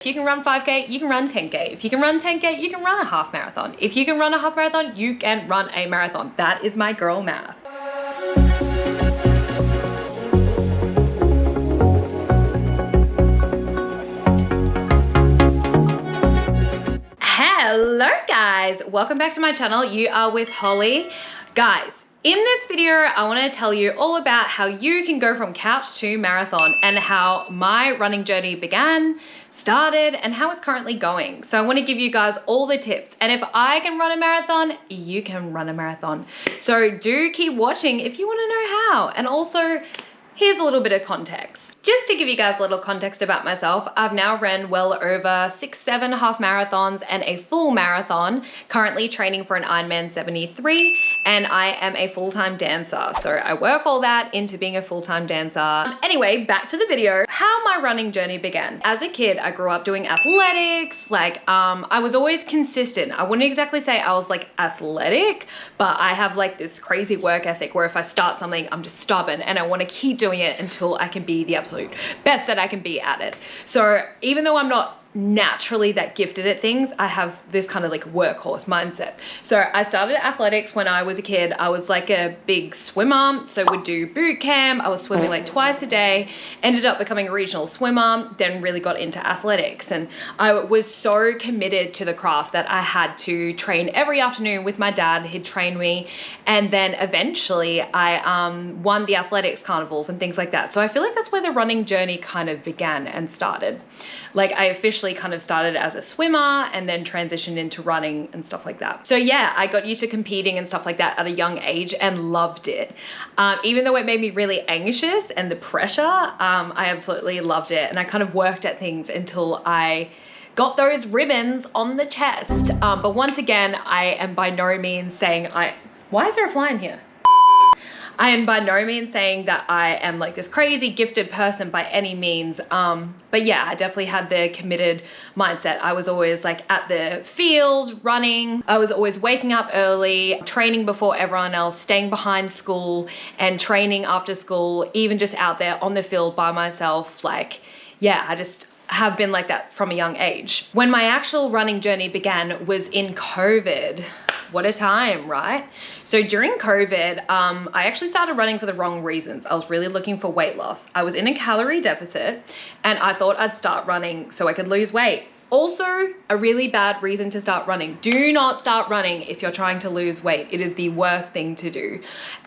If you can run 5K, you can run 10K. If you can run 10K, you can run a half marathon. If you can run a half marathon, you can run a marathon. That is my girl math. Hello guys, welcome back to my channel. You are with Holly. Guys, in this video, I want to tell you all about how you can go from couch to marathon and how my running journey began, started, and how it's currently going. So I want to give you guys all the tips. And if I can run a marathon, you can run a marathon. So do keep watching if you want to know how. And also, here's a little bit of context. Just to give you guys a little context about myself, I've now ran well over 6-7 half marathons and a full marathon, currently training for an Ironman 73, and I am a full-time dancer. So I work all that into being a full-time dancer. Anyway, back to the video, how my running journey began. As a kid, I grew up doing athletics. I was always consistent. I wouldn't exactly say I was like athletic, but I have like this crazy work ethic where if I start something, I'm just stubborn and I want to keep doing it until I can be the absolute best that I can be at it. So even though I'm not naturally that gifted at things, I have this kind of like workhorse mindset. So I started athletics when I was a kid. I was like a big swimmer, so would do boot camp. I was swimming like twice a day, ended up becoming a regional swimmer, then really got into athletics. And I was so committed to the craft that I had to train every afternoon with my dad. He'd train me. And then eventually I won the athletics carnivals and things like that. So I feel like that's where the running journey kind of began and started. Like I officially kind of started as a swimmer and then transitioned into running and stuff like that. So yeah, I got used to competing and stuff like that at a young age and loved it. Even though it made me really anxious and the pressure, I absolutely loved it. And I kind of worked at things until I got those ribbons on the chest. But once again, I am by no means saying why is there a fly in here? I am by no means saying that I am like this crazy gifted person by any means. But yeah, I definitely had the committed mindset. I was always like at the field running. I was always waking up early, training before everyone else, staying behind school and training after school, even just out there on the field by myself. Like, yeah, I just have been like that from a young age. When my actual running journey began was in COVID. What a time, right? So during COVID, I actually started running for the wrong reasons. I was really looking for weight loss. I was in a calorie deficit and I thought I'd start running so I could lose weight. Also, a really bad reason to start running. Do not start running if you're trying to lose weight. It is the worst thing to do.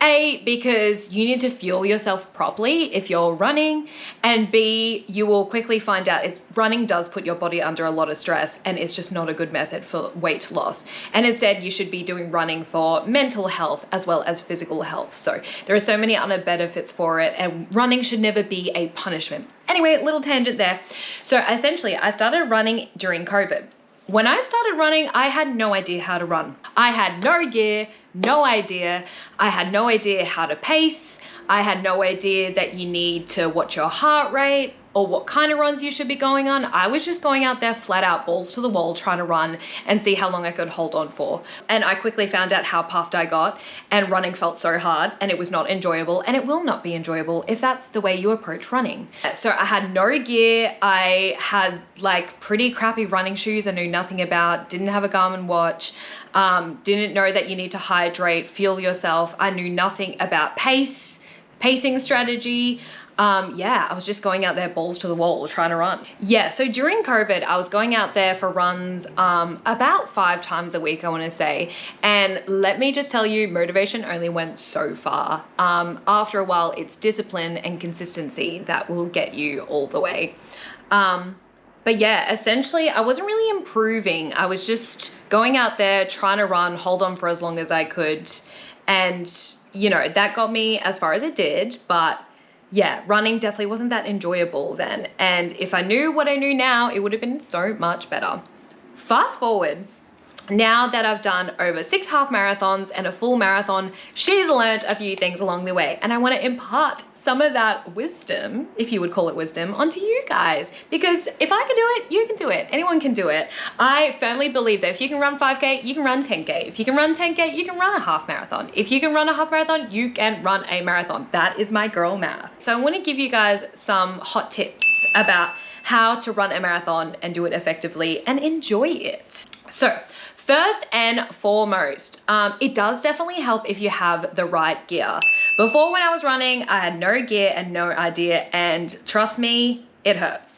A, because you need to fuel yourself properly if you're running, and B, you will quickly find out running does put your body under a lot of stress and it's just not a good method for weight loss. And instead, you should be doing running for mental health as well as physical health. So there are so many other benefits for it, and running should never be a punishment. Anyway, little tangent there. So essentially, I started running during COVID. When I started running, I had no idea how to run. I had no gear, no idea. I had no idea how to pace. I had no idea that you need to watch your heart rate or what kind of runs you should be going on. I was just going out there flat out, balls to the wall, trying to run and see how long I could hold on for. And I quickly found out how puffed I got, and running felt so hard and it was not enjoyable, and it will not be enjoyable if that's the way you approach running. So I had no gear. I had like pretty crappy running shoes I knew nothing about, didn't have a Garmin watch, didn't know that you need to hydrate, fuel yourself. I knew nothing about pacing strategy. Yeah, I was just going out there balls to the wall trying to run. Yeah, so during COVID, I was going out there for runs about 5 times a week, I want to say. And let me just tell you, motivation only went so far. After a while, it's discipline and consistency that will get you all the way. But yeah, essentially, I wasn't really improving. I was just going out there, trying to run, hold on for as long as I could. And, you know, that got me as far as it did, but yeah, running definitely wasn't that enjoyable then. And if I knew what I knew now, it would have been so much better. Fast forward, now that I've done over 6 half marathons and a full marathon, she's learned a few things along the way. And I want to impart some of that wisdom, if you would call it wisdom, onto you guys. Because if I can do it, you can do it. Anyone can do it. I firmly believe that if you can run 5K, you can run 10K. If you can run 10K, you can run a half marathon. If you can run a half marathon, you can run a marathon. That is my girl math. So I want to give you guys some hot tips about how to run a marathon and do it effectively and enjoy it. So first and foremost, it does definitely help if you have the right gear. Before, when I was running, I had no gear and no idea, and trust me, it hurts.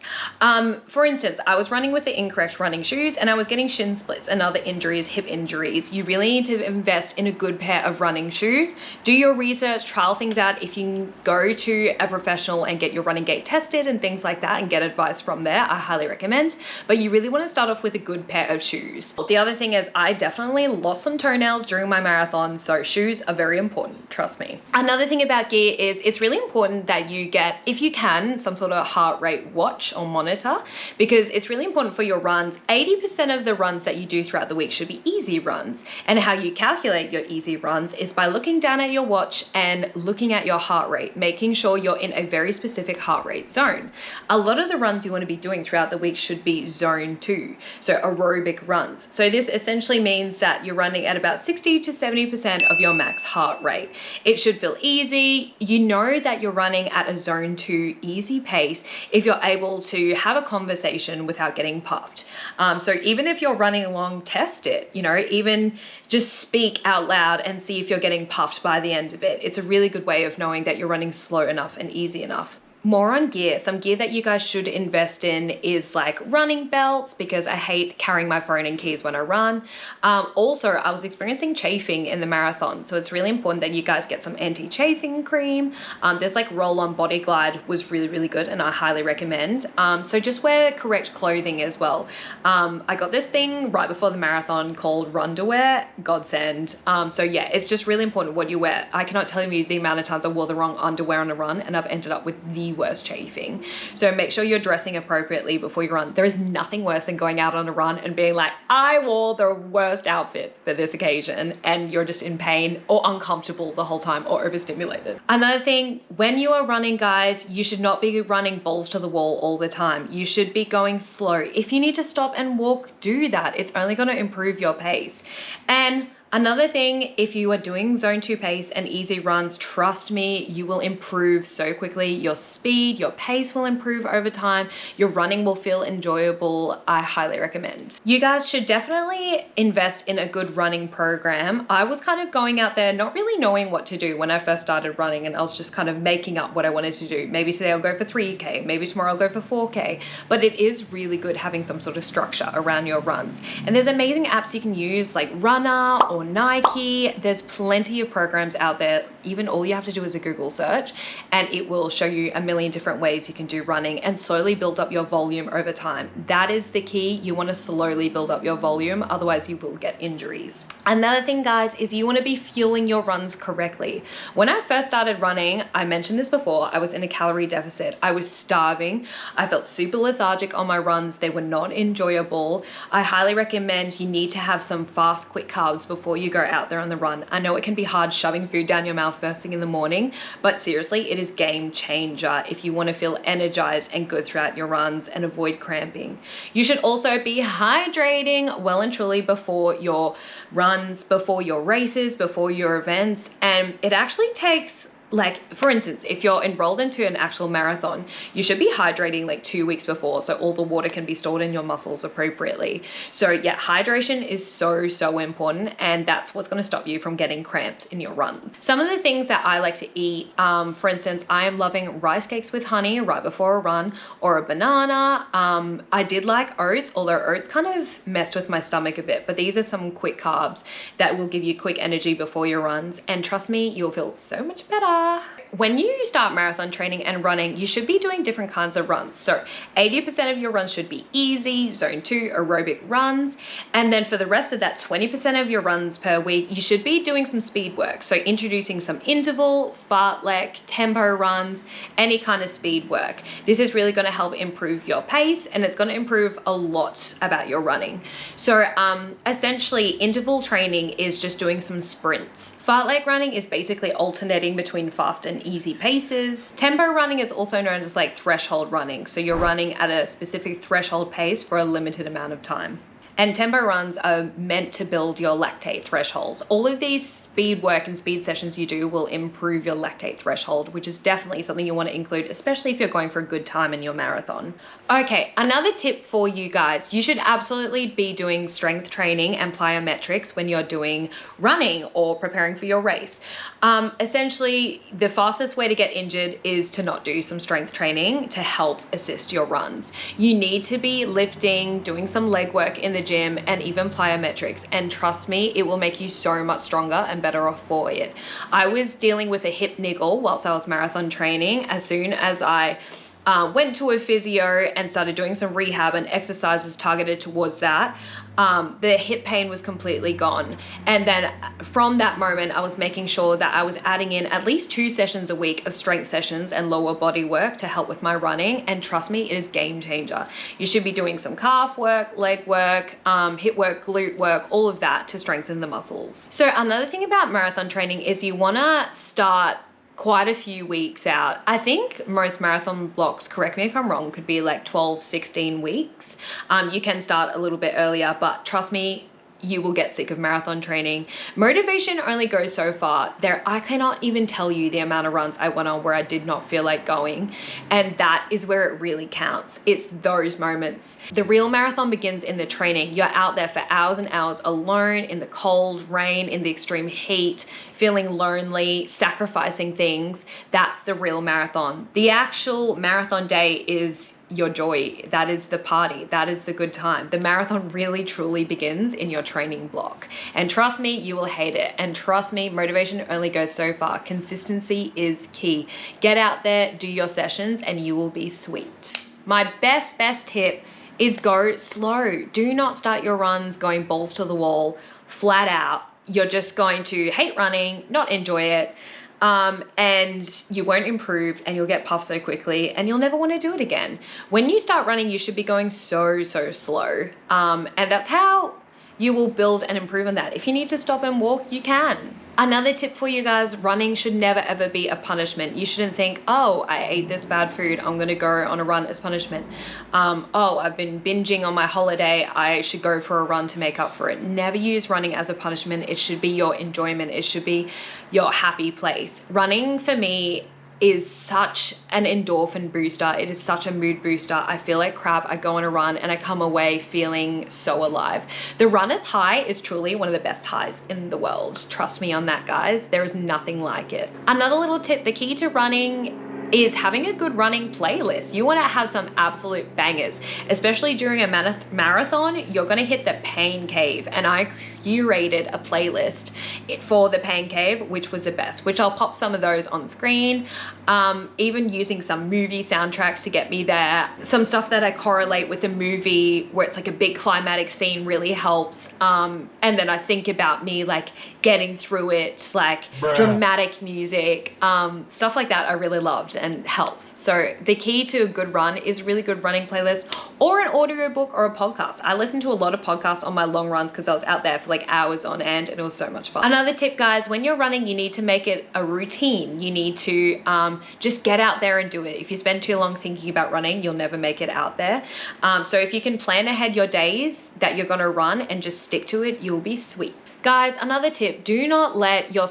For instance, I was running with the incorrect running shoes and I was getting shin splits and other injuries, hip injuries. You really need to invest in a good pair of running shoes. Do your research, trial things out. If you can go to a professional and get your running gait tested and things like that and get advice from there, I highly recommend. But you really want to start off with a good pair of shoes. The other thing is I definitely lost some toenails during my marathon, so shoes are very important, trust me. Another thing about gear is it's really important that you get, if you can, some sort of heart rate watch or monitor, because it's really important for your runs. 80% of the runs that you do throughout the week should be easy runs, and how you calculate your easy runs is by looking down at your watch and looking at your heart rate, making sure you're in a very specific heart rate zone. A lot of the runs you want to be doing throughout the week should be zone 2, so aerobic runs. So this essentially means that you're running at about 60 to 70% of your max heart rate. It should feel easy. You know that you're running at a zone 2 easy pace if you're able to have a conversation without getting puffed. So even if you're running along, test it, you know, even just speak out loud and see if you're getting puffed by the end of it. It's a really good way of knowing that you're running slow enough and easy enough. More on gear. Some gear that you guys should invest in is like running belts, because I hate carrying my phone and keys when I run. Also, I was experiencing chafing in the marathon, so it's really important that you guys get some anti-chafing cream. There's like roll-on body glide was really, really good, and I highly recommend. So just wear correct clothing as well. I got this thing right before the marathon called Runderwear, godsend. So yeah, it's just really important what you wear. I cannot tell you the amount of times I wore the wrong underwear on a run and I've ended up with the worst chafing. So make sure you're dressing appropriately before you run. There is nothing worse than going out on a run and being like, I wore the worst outfit for this occasion, and you're just in pain or uncomfortable the whole time or overstimulated. Another thing, when you are running, guys, you should not be running balls to the wall all the time. You should be going slow. If you need to stop and walk, do that. It's only going to improve your pace. And another thing, if you are doing zone 2 pace and easy runs, trust me, you will improve so quickly. Your speed, your pace will improve over time. Your running will feel enjoyable. I highly recommend. You guys should definitely invest in a good running program. I was kind of going out there not really knowing what to do when I first started running, and I was just kind of making up what I wanted to do. Maybe today I'll go for 3K, maybe tomorrow I'll go for 4K, but it is really good having some sort of structure around your runs. And there's amazing apps you can use like Runner or Nike. There's plenty of programs out there. Even all you have to do is a Google search and it will show you a million different ways you can do running and slowly build up your volume over time. That is the key. You want to slowly build up your volume, otherwise you will get injuries. Another thing, guys, is you want to be fueling your runs correctly. When I first started running, I mentioned this before, I was in a calorie deficit. I was starving. I felt super lethargic on my runs. They were not enjoyable. I highly recommend you need to have some fast, quick carbs before you go out there on the run. I know it can be hard shoving food down your mouth first thing in the morning, but seriously, it is game changer if you want to feel energized and good throughout your runs and avoid cramping. You should also be hydrating well and truly before your runs, before your races, before your events. And it actually takes, like, for instance, if you're enrolled into an actual marathon, you should be hydrating like 2 weeks before, so all the water can be stored in your muscles appropriately. So yeah, hydration is so important, and that's what's going to stop you from getting cramped in your runs. Some of the things that I like to eat, for instance, I am loving rice cakes with honey right before a run, or a banana. I did like oats, although oats kind of messed with my stomach a bit, but these are some quick carbs that will give you quick energy before your runs, and trust me, you'll feel so much better. When you start marathon training and running, you should be doing different kinds of runs. So 80% of your runs should be easy, zone 2 aerobic runs. And then for the rest of that 20% of your runs per week, you should be doing some speed work. So introducing some interval, fartlek, tempo runs, any kind of speed work. This is really going to help improve your pace, and it's going to improve a lot about your running. So essentially interval training is just doing some sprints. Fartlek running is basically alternating between fast and and easy paces. Tempo running is also known as like threshold running. So you're running at a specific threshold pace for a limited amount of time. And tempo runs are meant to build your lactate thresholds. All of these speed work and speed sessions you do will improve your lactate threshold, which is definitely something you want to include, especially if you're going for a good time in your marathon. Okay, another tip for you guys, you should absolutely be doing strength training and plyometrics when you're doing running or preparing for your race. Essentially, the fastest way to get injured is to not do some strength training to help assist your runs. You need to be lifting, doing some leg work in the gym, and even plyometrics, and trust me, it will make you so much stronger and better off for it. I was dealing with a hip niggle whilst I was marathon training. As soon as I went to a physio and started doing some rehab and exercises targeted towards that, the hip pain was completely gone. And then from that moment, I was making sure that I was adding in at least 2 sessions a week of strength sessions and lower body work to help with my running. And trust me, it is game changer. You should be doing some calf work, leg work, hip work, glute work, all of that to strengthen the muscles. So another thing about marathon training is you wanna start quite a few weeks out. I think most marathon blocks, correct me if I'm wrong, could be like 12, 16 weeks. You can start a little bit earlier, but trust me, you will get sick of marathon training. Motivation only goes so far. I cannot even tell you the amount of runs I went on where I did not feel like going. And that is where it really counts. It's those moments. The real marathon begins in the training. You're out there for hours and hours alone in the cold, rain, in the extreme heat, feeling lonely, sacrificing things. That's the real marathon. The actual marathon day is your joy. That is the party. That is the good time. The marathon really truly begins in your training block. And trust me, you will hate it. And trust me, motivation only goes so far. Consistency is key. Get out there, do your sessions, and you will be sweet. My best tip is go slow. Do not start your runs going balls to the wall, flat out. You're just going to hate running, not enjoy it. And you won't improve, and you'll get puffed so quickly, and you'll never want to do it again. When you start running, you should be going so slow. And that's how you will build and improve on that. If you need to stop and walk, you can. Another tip for you guys, running should never ever be a punishment. You shouldn't think, oh, I ate this bad food, I'm gonna go on a run as punishment. Oh, I've been binging on my holiday, I should go for a run to make up for it. Never use running as a punishment. It should be your enjoyment. It should be your happy place. Running for me is such an endorphin booster. It is such a mood booster. I feel like crap. I go on a run and I come away feeling so alive. The runner's high is truly one of the best highs in the world. Trust me on that, guys. There is nothing like it. Another little tip, the key to running is having a good running playlist. You want to have some absolute bangers, especially during a marathon. You're going to hit the pain cave, and I curated a playlist for the pain cave, which was the best, which I'll pop some of those on screen. Even using some movie soundtracks to get me there. Some stuff that I correlate with a movie where it's like a big climatic scene really helps. And then I think about me like getting through it, like dramatic music, stuff like that I really loved and helps. So the key to a good run is really good running playlist or an audiobook or a podcast. I listen to a lot of podcasts on my long runs because I was out there for like hours on end, and it was so much fun. Another tip, guys, when you're running, you need to make it a routine. You need to just get out there and do it. If you spend too long thinking about running, you'll never make it out there. So if you can plan ahead your days that you're gonna run and just stick to it, you'll be sweet. Guys, another tip, do not let your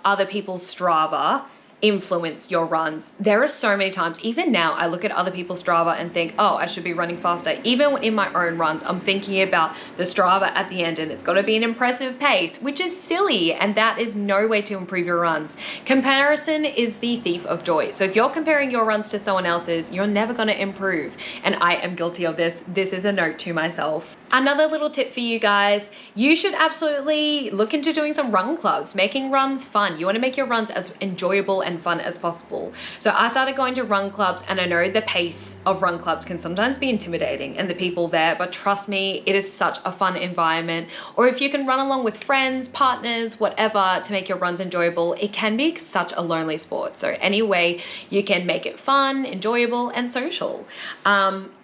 other people's Strava influence your runs. There are so many times, even now, I look at other people's Strava and think, oh, I should be running faster. Even in my own runs, I'm thinking about the Strava at the end, and it's got to be an impressive pace, which is silly, and that is no way to improve your runs. Comparison is the thief of joy. So if you're comparing your runs to someone else's, you're never going to improve. And I am guilty of this. This is a note to myself. Another little tip for you guys, you should absolutely look into doing some run clubs, making runs fun. You want to make your runs as enjoyable and fun as possible. So I started going to run clubs, and I know the pace of run clubs can sometimes be intimidating and the people there, but trust me, it is such a fun environment. Or if you can run along with friends, partners, whatever, to make your runs enjoyable, it can be such a lonely sport. So any way you can make it fun, enjoyable, and social.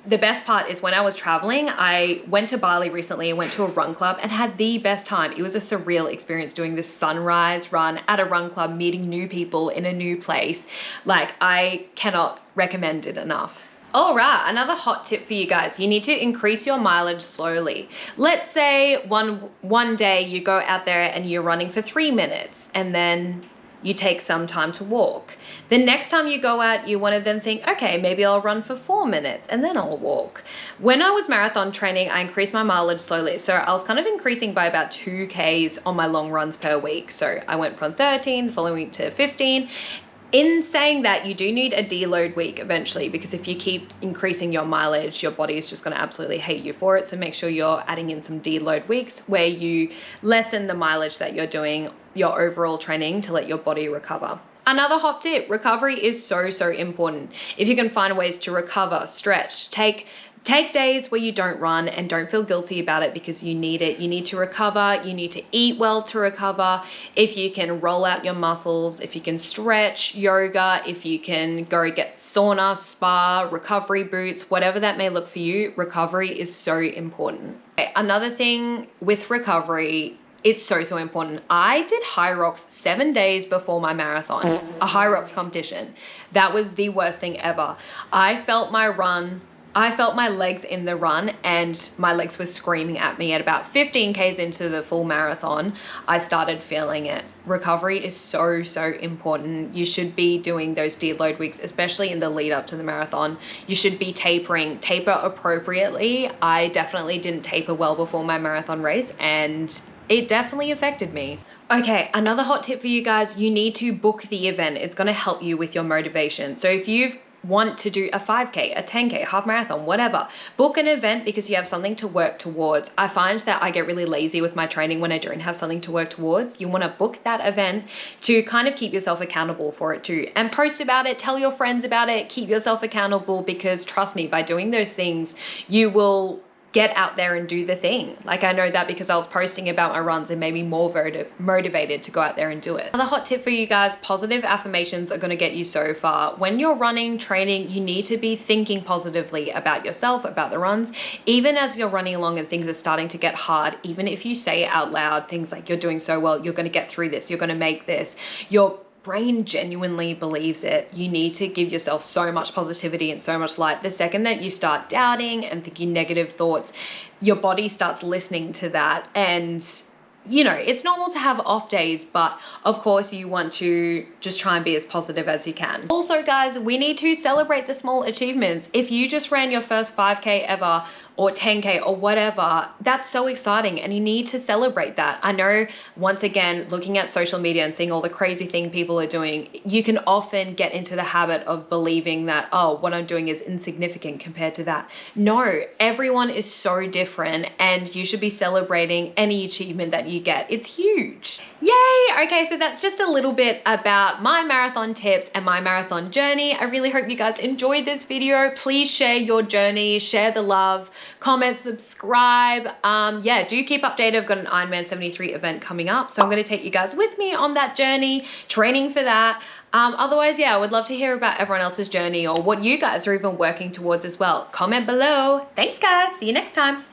the best part is when I was traveling, I went to Bali recently and went to a run club and had the best time. It was a surreal experience doing this sunrise run at a run club, meeting new people in a new place. Like, I cannot recommend it enough. All right, another hot tip for you guys. You need to increase your mileage slowly. Let's say one day you go out there and you're running for 3 minutes and then you take some time to walk. The next time you go out, you want to then think, okay, maybe I'll run for 4 minutes and then I'll walk. When I was marathon training, I increased my mileage slowly. So I was kind of increasing by about 2 Ks on my long runs per week. So I went from 13 the following week to 15. In saying that, you do need a deload week eventually, because if you keep increasing your mileage, your body is just going to absolutely hate you for it. So make sure you're adding in some deload weeks where you lessen the mileage that you're doing, your overall training, to let your body recover. Another hot tip, recovery is so important. If you can find ways to recover, stretch, take days where you don't run and don't feel guilty about it, because you need it. You need to recover. You need to eat well to recover. If you can roll out your muscles, if you can stretch, yoga, if you can go get sauna, spa, recovery boots, whatever that may look for you, recovery is so important. Okay, another thing with recovery, it's so important. I did high rocks 7 days before my marathon, a high rocks competition. That was the worst thing ever. I felt my legs in the run, and my legs were screaming at me. At about 15 Ks into the full marathon, I started feeling it. Recovery is so important. You should be doing those deload weeks, especially in the lead up to the marathon. You should be taper appropriately. I definitely didn't taper well before my marathon race, and it definitely affected me. Okay, another hot tip for you guys, you need to book the event. It's going to help you with your motivation. So if you want to do a 5K, a 10K, half marathon, whatever, book an event, because you have something to work towards. I find that I get really lazy with my training when I don't have something to work towards. You want to book that event to kind of keep yourself accountable for it too, and post about it, tell your friends about it, keep yourself accountable, because trust me, by doing those things, you will get out there and do the thing. Like, I know that because I was posting about my runs and made me more motivated to go out there and do it. Another hot tip for you guys, positive affirmations are going to get you so far. When you're running, training, you need to be thinking positively about yourself, about the runs. Even as you're running along and things are starting to get hard, even if you say it out loud, things like, you're doing so well, you're going to get through this, you're going to make this, your brain genuinely believes it. You need to give yourself so much positivity and so much light. The second that you start doubting and thinking negative thoughts, your body starts listening to that. And you know, it's normal to have off days, but of course you want to just try and be as positive as you can. Also guys, we need to celebrate the small achievements. If you just ran your first 5K ever, or 10K or whatever, that's so exciting, and you need to celebrate that. I know, once again, looking at social media and seeing all the crazy things people are doing, you can often get into the habit of believing that, oh, what I'm doing is insignificant compared to that. No, everyone is so different, and you should be celebrating any achievement that you get. It's huge. Yay! Okay, so that's just a little bit about my marathon tips and my marathon journey. I really hope you guys enjoyed this video. Please share your journey, share the love, comment, subscribe. Yeah, do keep updated. I've got an Ironman 73 event coming up, so I'm going to take you guys with me on that journey, training for that. Otherwise, yeah, I would love to hear about everyone else's journey, or what you guys are even working towards as well. Comment below. Thanks guys, see you next time.